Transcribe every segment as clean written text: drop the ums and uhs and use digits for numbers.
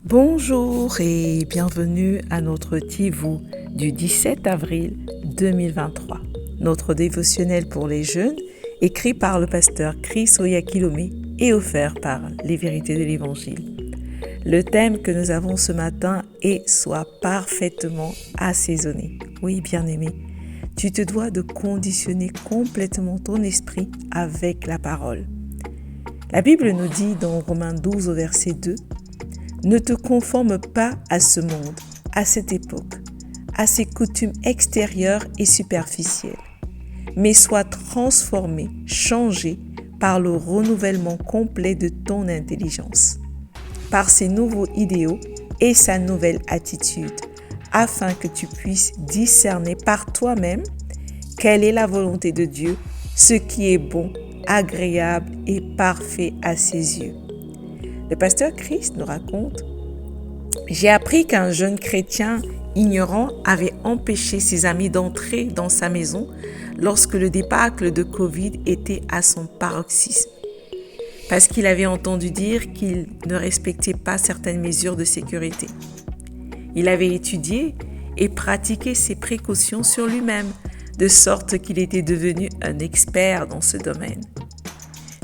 Bonjour et bienvenue à notre Tivou du 17 avril 2023. Notre dévotionnel pour les jeunes, écrit par le pasteur Chris Oyakilome et offert par Les Vérités de l'Évangile. Le thème que nous avons ce matin est « Sois parfaitement assaisonné ». Oui, bien-aimé, tu te dois de conditionner complètement ton esprit avec la parole. La Bible nous dit dans Romains 12 au verset 2 « Ne te conforme pas à ce monde, à cette époque, à ses coutumes extérieures et superficielles, mais sois transformé, changé par le renouvellement complet de ton intelligence, par ses nouveaux idéaux et sa nouvelle attitude, afin que tu puisses discerner par toi-même quelle est la volonté de Dieu, ce qui est bon, agréable et parfait à ses yeux. » Le pasteur Chris nous raconte « J'ai appris qu'un jeune chrétien ignorant avait empêché ses amis d'entrer dans sa maison lorsque le débâcle de Covid était à son paroxysme, parce qu'il avait entendu dire qu'il ne respectait pas certaines mesures de sécurité. Il avait étudié et pratiqué ses précautions sur lui-même, de sorte qu'il était devenu un expert dans ce domaine.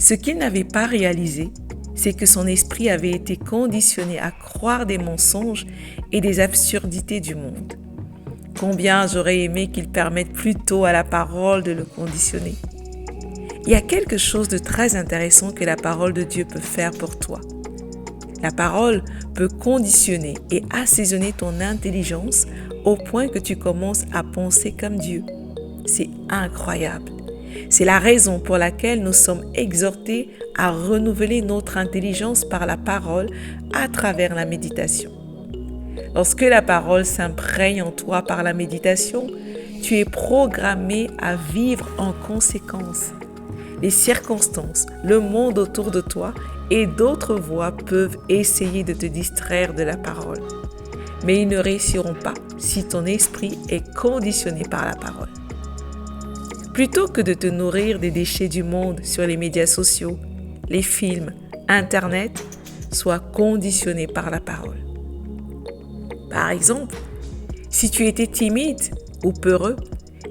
Ce qu'il n'avait pas réalisé, c'est que son esprit avait été conditionné à croire des mensonges et des absurdités du monde. Combien j'aurais aimé qu'il permette plutôt à la parole de le conditionner. Il y a quelque chose de très intéressant que la parole de Dieu peut faire pour toi. La parole peut conditionner et assaisonner ton intelligence au point que tu commences à penser comme Dieu. C'est incroyable. C'est la raison pour laquelle nous sommes exhortés à renouveler notre intelligence par la parole à travers la méditation. Lorsque la parole s'imprègne en toi par la méditation, tu es programmé à vivre en conséquence. Les circonstances, le monde autour de toi et d'autres voix peuvent essayer de te distraire de la parole. Mais ils ne réussiront pas si ton esprit est conditionné par la parole. Plutôt que de te nourrir des déchets du monde sur les médias sociaux, les films, Internet, sois conditionné par la parole. Par exemple, si tu étais timide ou peureux,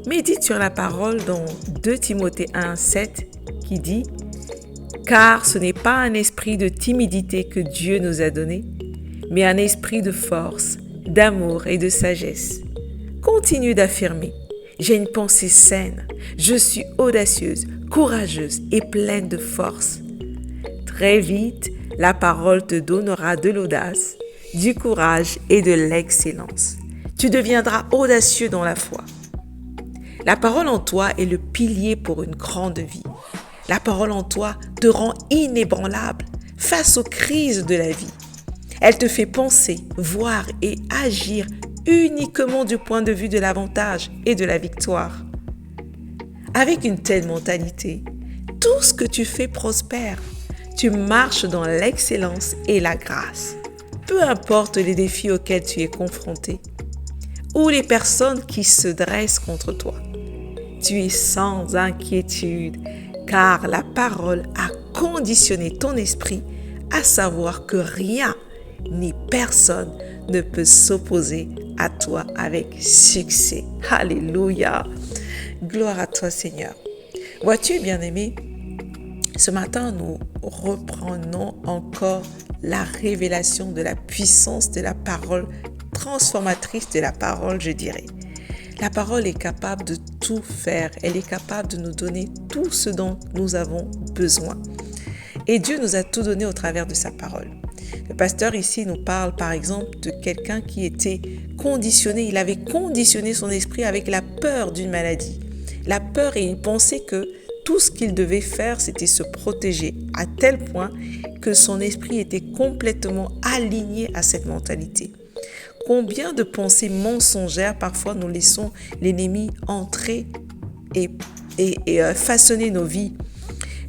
médite sur la parole dans 2 Timothée 1:7 qui dit « Car ce n'est pas un esprit de timidité que Dieu nous a donné, mais un esprit de force, d'amour et de sagesse. » Continue d'affirmer « J'ai une pensée saine, je suis audacieuse, courageuse et pleine de force. » Très vite, la parole te donnera de l'audace, du courage et de l'excellence. Tu deviendras audacieux dans la foi. La parole en toi est le pilier pour une grande vie. La parole en toi te rend inébranlable face aux crises de la vie. Elle te fait penser, voir et agir uniquement du point de vue de l'avantage et de la victoire. Avec une telle mentalité, tout ce que tu fais prospère. Tu marches dans l'excellence et la grâce. Peu importe les défis auxquels tu es confronté ou les personnes qui se dressent contre toi. Tu es sans inquiétude car la parole a conditionné ton esprit à savoir que rien ni personne ne peut s'opposer à toi avec succès. Alléluia! Gloire à toi, Seigneur. Vois-tu, bien-aimé, ce matin, nous reprenons encore la révélation de la puissance de la parole, transformatrice de la parole, je dirais. La parole est capable de tout faire. Elle est capable de nous donner tout ce dont nous avons besoin. Et Dieu nous a tout donné au travers de sa parole. Le pasteur ici nous parle par exemple de quelqu'un qui était conditionné. Il avait conditionné son esprit avec la peur d'une maladie. La peur, et il pensait que tout ce qu'il devait faire, c'était se protéger à tel point que son esprit était complètement aligné à cette mentalité. Combien de pensées mensongères parfois nous laissons l'ennemi entrer et façonner nos vies.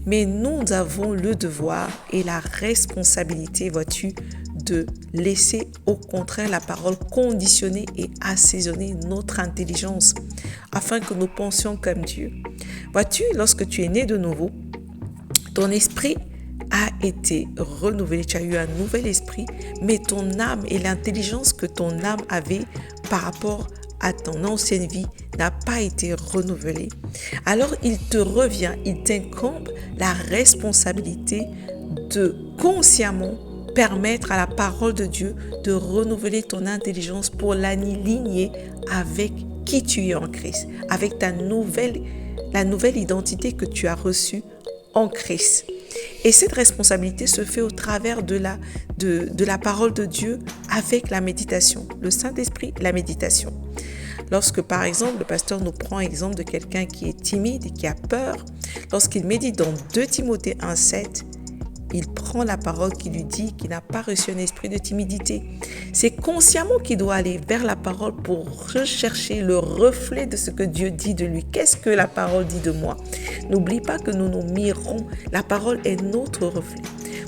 Mais nous avons le devoir et la responsabilité, vois-tu, de laisser au contraire la parole conditionner et assaisonner notre intelligence afin que nous pensions comme Dieu. Vois-tu, lorsque tu es né de nouveau, ton esprit a été renouvelé, tu as eu un nouvel esprit. Saint-Esprit, mais ton âme et l'intelligence que ton âme avait par rapport à ton ancienne vie n'a pas été renouvelée. Alors il te revient, il t'incombe la responsabilité de consciemment permettre à la parole de Dieu de renouveler ton intelligence pour l'aligner avec qui tu es en Christ, avec la nouvelle identité que tu as reçue en Christ. Et cette responsabilité se fait au travers de la parole de Dieu avec la méditation. Le Saint-Esprit, la méditation. Lorsque, par exemple, le pasteur nous prend exemple de quelqu'un qui est timide et qui a peur, lorsqu'il médite dans 2 Timothée 1,7, il prend la parole qui lui dit qu'il n'a pas reçu un esprit de timidité. C'est consciemment qu'il doit aller vers la parole pour rechercher le reflet de ce que Dieu dit de lui. Qu'est-ce que la parole dit de moi? N'oublie pas que nous nous mirons. La parole est notre reflet.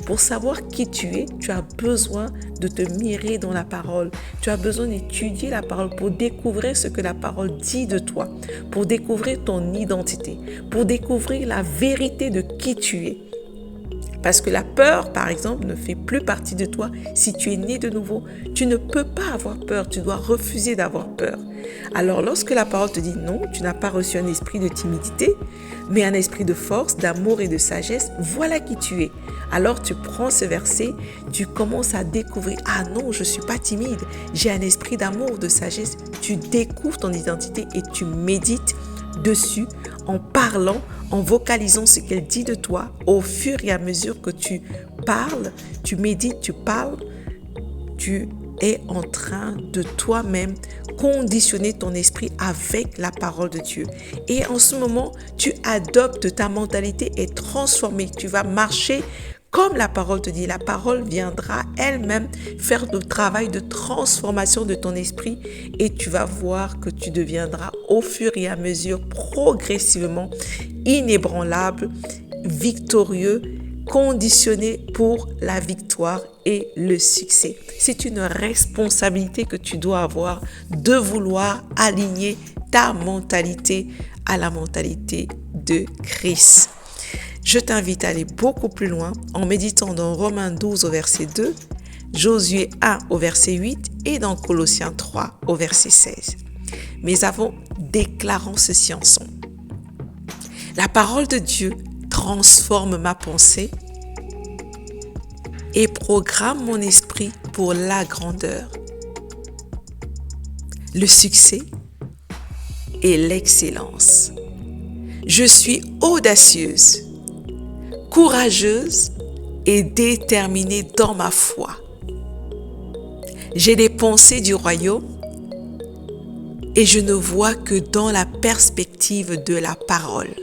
Pour savoir qui tu es, tu as besoin de te mirer dans la parole. Tu as besoin d'étudier la parole pour découvrir ce que la parole dit de toi, pour découvrir ton identité, pour découvrir la vérité de qui tu es. Parce que la peur, par exemple, ne fait plus partie de toi. Si tu es né de nouveau, tu ne peux pas avoir peur. Tu dois refuser d'avoir peur. Alors, lorsque la parole te dit non, tu n'as pas reçu un esprit de timidité, mais un esprit de force, d'amour et de sagesse, voilà qui tu es. Alors, tu prends ce verset, tu commences à découvrir, ah non, je ne suis pas timide, j'ai un esprit d'amour, de sagesse. Tu découvres ton identité et tu médites dessus en parlant, en vocalisant ce qu'elle dit de toi au fur et à mesure que tu parles, tu médites, tu parles, tu es en train de toi-même conditionner ton esprit avec la parole de Dieu. Et en ce moment, tu adoptes, ta mentalité est transformée. Tu vas marcher comme la parole te dit. La parole viendra elle-même faire le travail de transformation de ton esprit et tu vas voir que tu deviendras au fur et à mesure progressivement inébranlable, victorieux, conditionné pour la victoire et le succès. C'est une responsabilité que tu dois avoir de vouloir aligner ta mentalité à la mentalité de Christ. Je t'invite à aller beaucoup plus loin en méditant dans Romains 12 au verset 2, Josué 1 au verset 8 et dans Colossiens 3 au verset 16. Mais avant, déclarons ceci ensemble. La parole de Dieu transforme ma pensée et programme mon esprit pour la grandeur, le succès et l'excellence. Je suis audacieuse, courageuse et déterminée dans ma foi. J'ai des pensées du royaume et je ne vois que dans la perspective de la parole.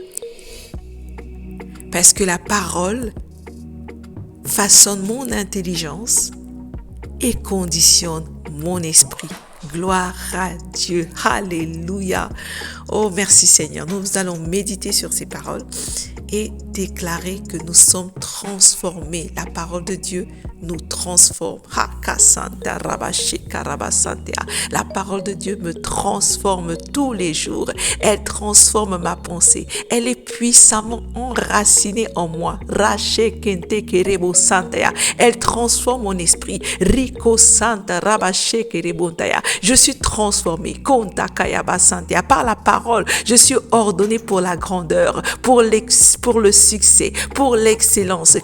Parce que la parole façonne mon intelligence et conditionne mon esprit. Gloire à Dieu. Alléluia. Oh, merci Seigneur. Nous allons méditer sur ces paroles et déclarer que nous sommes transformés. La parole de Dieu nous transforme. La parole de Dieu me transforme tous les jours. Elle transforme ma pensée. Elle est puissamment enracinée en moi. Elle transforme mon esprit. Je suis transformé. Par la parole, je suis ordonné pour la grandeur, pour le succès, pour l'excellence.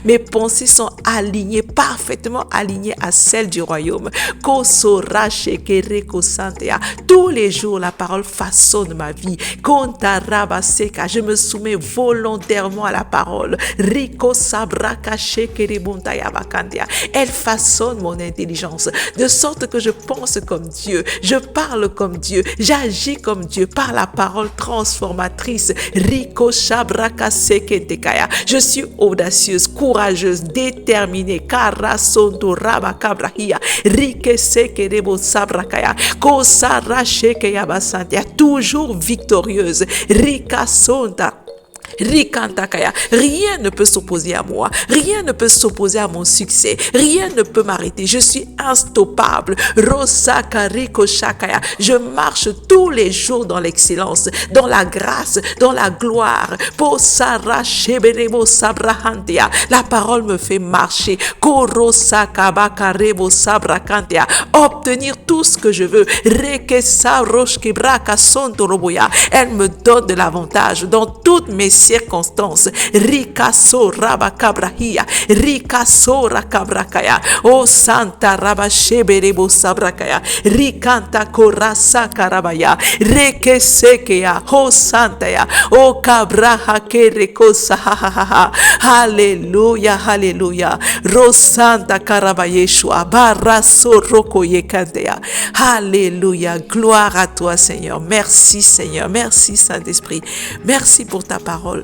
Mes pensées sont alignées, parfaitement alignées à celles du royaume. Tous les jours, la parole façonne ma vie. Je me soumets volontairement à la parole. Elle façonne mon intelligence, de sorte que je pense comme Dieu, je parle comme Dieu, j'agis comme Dieu par la parole transformatrice. Je suis audacieuse, courageuse, déterminée. Toujours victorieuse. Rikantakaya. Rien ne peut s'opposer à moi. Rien ne peut s'opposer à mon succès. Rien ne peut m'arrêter. Je suis instoppable. Rosakariko Shakaya. Je marche tous les jours dans l'excellence, dans la grâce, dans la gloire. Posara Sheberebo Sabrahantia. La parole me fait marcher. Korosakabakarebo Sabrakantia. Obtenir tout ce que je veux. Rekesa Roshkebraka Sontoroboya. Elle me donne de l'avantage dans toutes mes circonstances. Rikaso Rabakabrahia. Rikaso Rakabrakaya. Oh Santa Rabasheberebo Sabrakaya. Rikanta Korasa Karabaya. Rekesekea. Oh Santaya. Oh Kabraha Kerekosa. Alléluia. Alléluia. Rosanta Karabayeshua. Baraso Roko Yekantea. Alléluia. Gloire à toi, Seigneur. Merci, Seigneur. Merci, Saint-Esprit. Merci pour ta parole.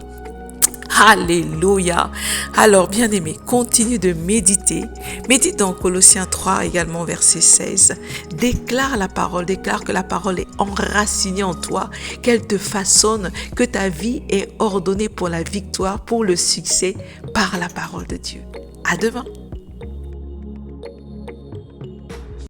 Alléluia. Alors, bien-aimé, continue de méditer. Médite dans Colossiens 3, également verset 16. Déclare la parole, déclare que la parole est enracinée en toi, qu'elle te façonne, que ta vie est ordonnée pour la victoire, pour le succès, par la parole de Dieu. À demain.